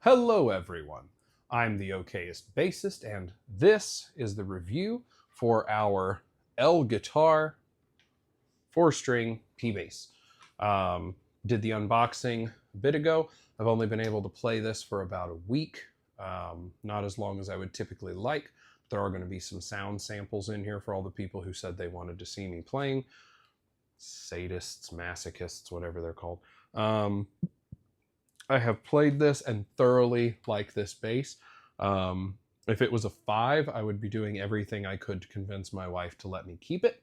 Hello everyone, I'm the okayest bassist and this is the review for our L guitar 4-string P bass. Did the unboxing a bit ago. I've only been able to play this for about a week, not as long as I would typically like. There are going to be some sound samples in here for all the people who said they wanted to see me playing. Sadists, masochists, whatever they're called. I have played this and thoroughly like this bass. If it was a 5, I would be doing everything I could to convince my wife to let me keep it.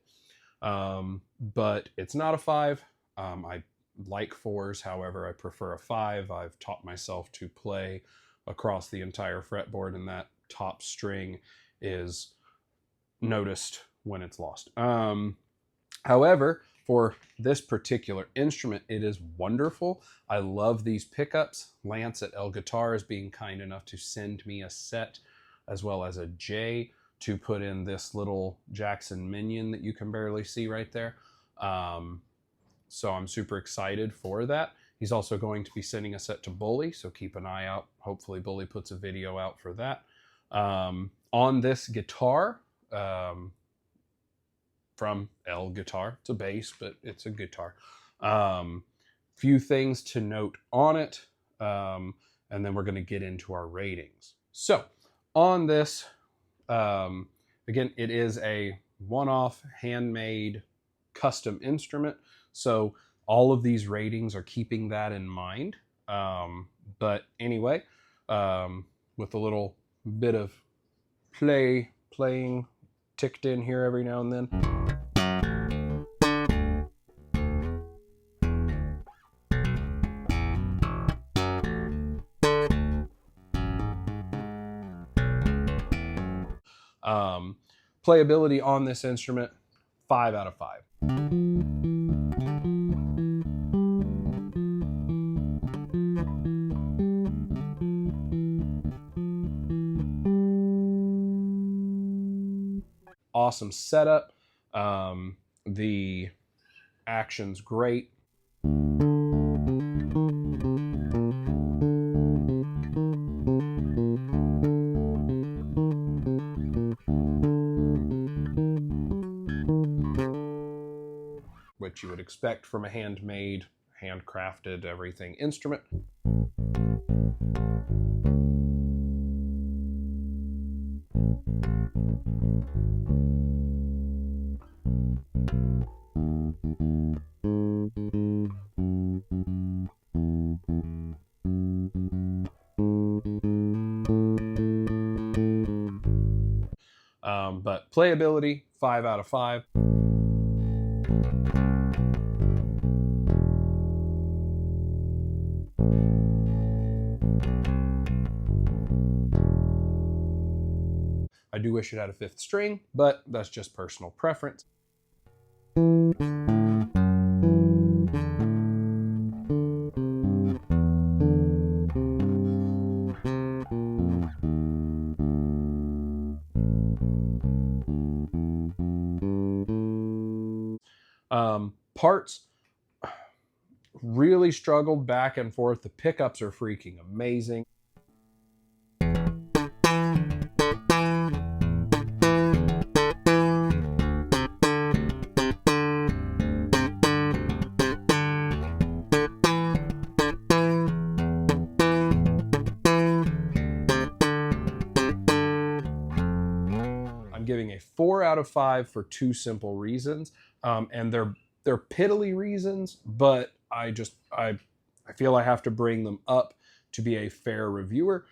But it's not a 5. I like 4s, however, I prefer a 5. I've taught myself to play across the entire fretboard, and that top string is noticed when it's lost. However, for this particular instrument, it is wonderful. I love these pickups. Lance at L Guitar is being kind enough to send me a set as well as a J to put in this little Jackson Minion that you can barely see right there. So I'm super excited for that. He's also going to be sending a set to Bully, so keep an eye out. Hopefully Bully puts a video out for that. On this guitar, from L Guitar. It's a bass, but it's a guitar. Few things to note on it, and then we're going to get into our ratings. So on this, again, it is a one-off, handmade, custom instrument. So all of these ratings are keeping that in mind. But anyway, with a little bit of playing ticked in here every now and then. Playability on this instrument, 5 out of 5. Awesome setup. The action's great. Which you would expect from a handmade, handcrafted, everything instrument. But playability, 5 out of 5. I do wish it had a 5th string, but that's just personal preference. Parts, really struggled back and forth. The pickups are freaking amazing. I'm giving a 4 out of 5 for 2 simple reasons, and they're piddly reasons, but I feel I have to bring them up to be a fair reviewer.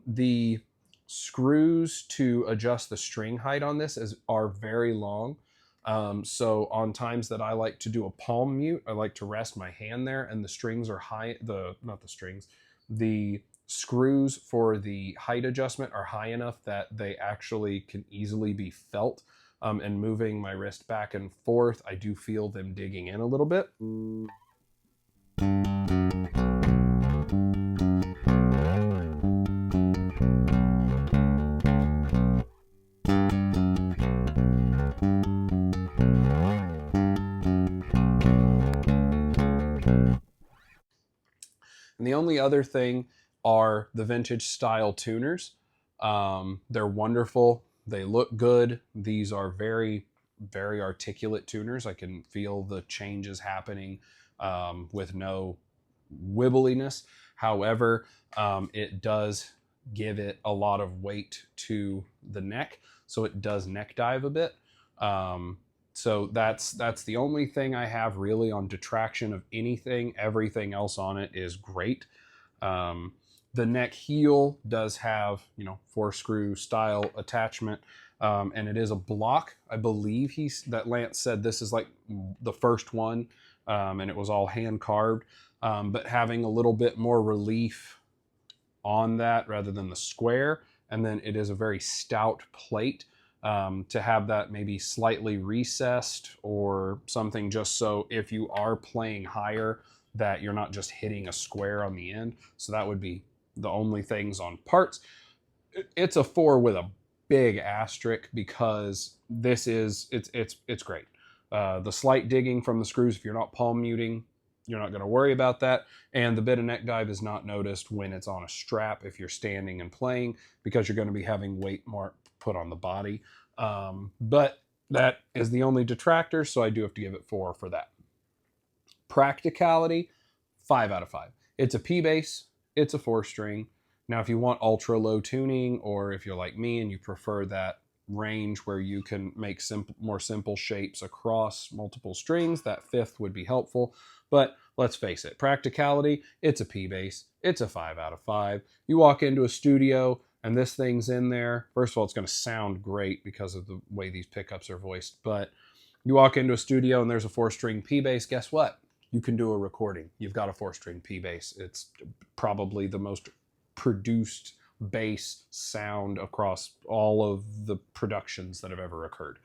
The screws to adjust the string height on this are very long. So on times that I like to do a palm mute, I like to rest my hand there, and the strings are high, the screws for the height adjustment are high enough that they actually can easily be felt. And moving my wrist back and forth, I do feel them digging in a little bit. And the only other thing are the vintage style tuners. They're wonderful. They look good. These are very, very articulate tuners. I can feel the changes happening with no wibbliness. However, it does give it a lot of weight to the neck, so it does neck dive a bit. So that's the only thing I have really on detraction of anything. Everything else on it is great. The neck heel does have, 4-screw style attachment, and it is a block. I believe that Lance said this is like the first one, and it was all hand carved. But having a little bit more relief on that rather than the square, and then it is a very stout plate. To have that maybe slightly recessed or something, just so if you are playing higher that you're not just hitting a square on the end. So that would be the only things on parts. It's a 4 with a big asterisk because it's great. The slight digging from the screws, if you're not palm muting, you're not going to worry about that. And the bit of neck dive is not noticed when it's on a strap if you're standing and playing, because you're going to be having weight more put on the body. But that is the only detractor, so I do have to give it 4 for that. Practicality, 5 out of 5. It's a P bass, it's a 4-string. Now, if you want ultra low tuning, or if you're like me and you prefer that range where you can make more simple shapes across multiple strings, that 5th would be helpful. But let's face it, practicality, it's a P bass, it's a 5 out of 5. You walk into a studio and this thing's in there. First of all, it's going to sound great because of the way these pickups are voiced. But you walk into a studio and there's a 4-string P bass, guess what? You can do a recording. You've got a 4-string P bass. It's probably the most produced bass sound across all of the productions that have ever occurred.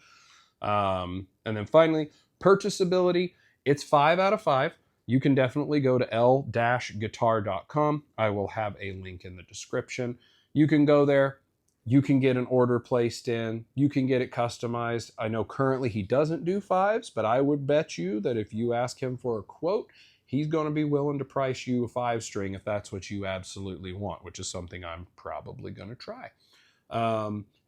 And then finally, purchasability, it's 5 out of 5. You can definitely go to l-guitar.com. I will have a link in the description. You can go there. You can get an order placed in. You can get it customized. I know currently he doesn't do 5s, but I would bet you that if you ask him for a quote, he's going to be willing to price you a 5-string if that's what you absolutely want, which is something I'm probably going to try.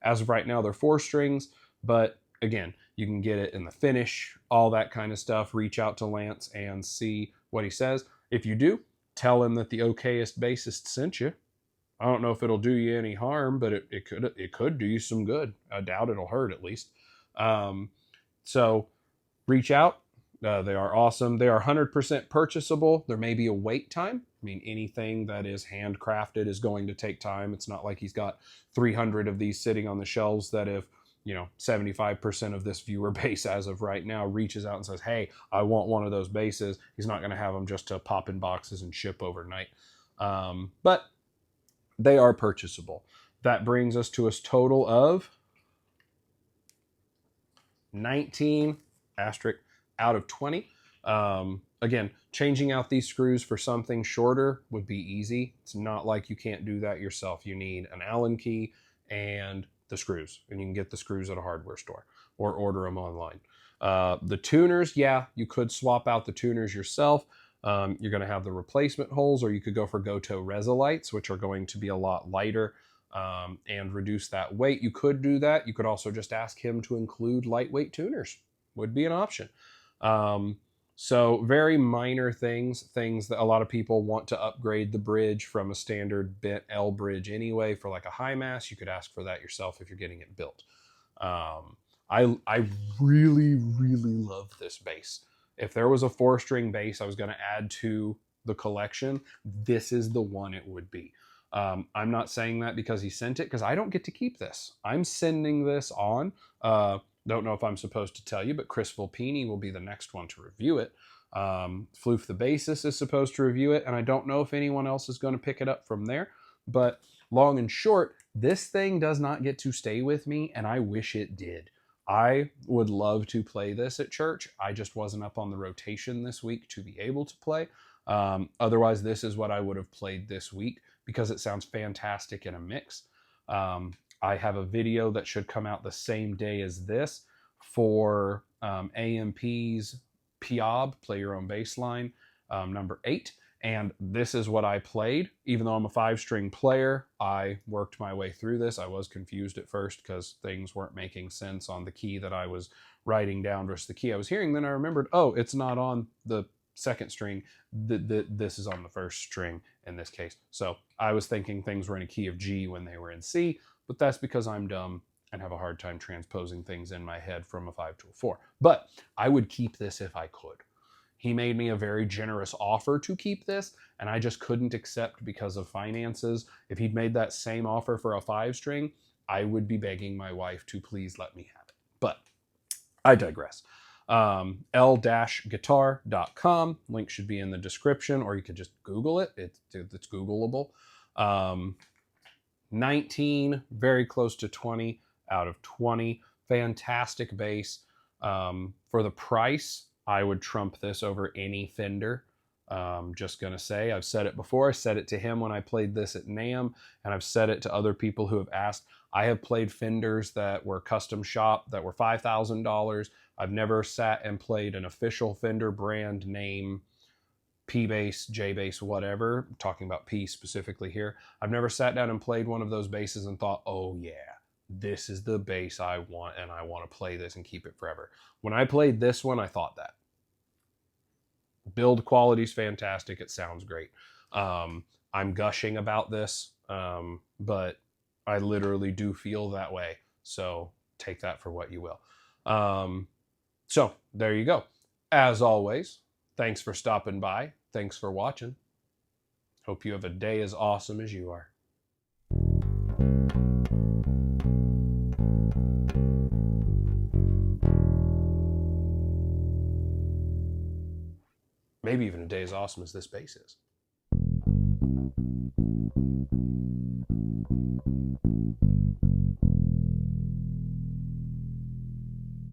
As of right now, they're 4 strings, but again, you can get it in the finish, all that kind of stuff. Reach out to Lance and see what he says. If you do, tell him that the okayest bassist sent you. I don't know if it'll do you any harm, but it could do you some good. I doubt it'll hurt, at least. So reach out. They are awesome. They are 100% purchasable. There may be a wait time. I mean, anything that is handcrafted is going to take time. It's not like he's got 300 of these sitting on the shelves that if 75% of this viewer base as of right now reaches out and says, hey, I want one of those basses, he's not going to have them just to pop in boxes and ship overnight. But they are purchasable. That brings us to a total of 19 asterisk out of 20. Again, changing out these screws for something shorter would be easy. It's not like you can't do that yourself. You need an Allen key and the screws, and you can get the screws at a hardware store or order them online. The tuners, yeah, you could swap out the tuners yourself. You're going to have the replacement holes, or you could go for Goto Resolites, which are going to be a lot lighter and reduce that weight. You could do that. You could also just ask him to include lightweight tuners, would be an option. So very minor things that a lot of people want to upgrade the bridge from a standard bent L bridge anyway for like a high mass. You could ask for that yourself if you're getting it built. I really, really love this bass. If there was a 4-string bass I was going to add to the collection, this is the one it would be. I'm not saying that because he sent it, because I don't get to keep this. I'm sending this on. Don't know if I'm supposed to tell you, but Chris Volpini will be the next one to review it. Floof the bassist is supposed to review it, and I don't know if anyone else is going to pick it up from there. But long and short, this thing does not get to stay with me, and I wish it did. I would love to play this at church. I just wasn't up on the rotation this week to be able to play. Otherwise, this is what I would have played this week because it sounds fantastic in a mix. I have a video that should come out the same day as this for AMP's Piob, Play Your Own Bassline, number 8. And this is what I played. Even though I'm a 5-string player, I worked my way through this. I was confused at first because things weren't making sense on the key that I was writing down versus the key I was hearing. Then I remembered, oh, it's not on the second string. This is on the first string in this case. So I was thinking things were in a key of G when they were in C, but that's because I'm dumb and have a hard time transposing things in my head from a 5 to a 4. But I would keep this if I could. He made me a very generous offer to keep this, and I just couldn't accept because of finances. If he'd made that same offer for a 5-string, I would be begging my wife to please let me have it. But I digress. l-guitar.com. Link should be in the description, or you could just Google it. It's Googleable. 19, very close to 20 out of 20. Fantastic bass. For the price, I would trump this over any Fender. Just going to say, I've said it before. I said it to him when I played this at NAMM, and I've said it to other people who have asked. I have played Fenders that were custom shop that were $5,000. I've never sat and played an official Fender brand name, P bass, J bass, whatever. I'm talking about P specifically here. I've never sat down and played one of those basses and thought, oh yeah, this is the bass I want, and I want to play this and keep it forever. When I played this one, I thought that. Build quality's fantastic. It sounds great. I'm gushing about this, but I literally do feel that way. So take that for what you will. So there you go. As always, thanks for stopping by. Thanks for watching. Hope you have a day as awesome as you are. Maybe even a day as awesome as this bass is.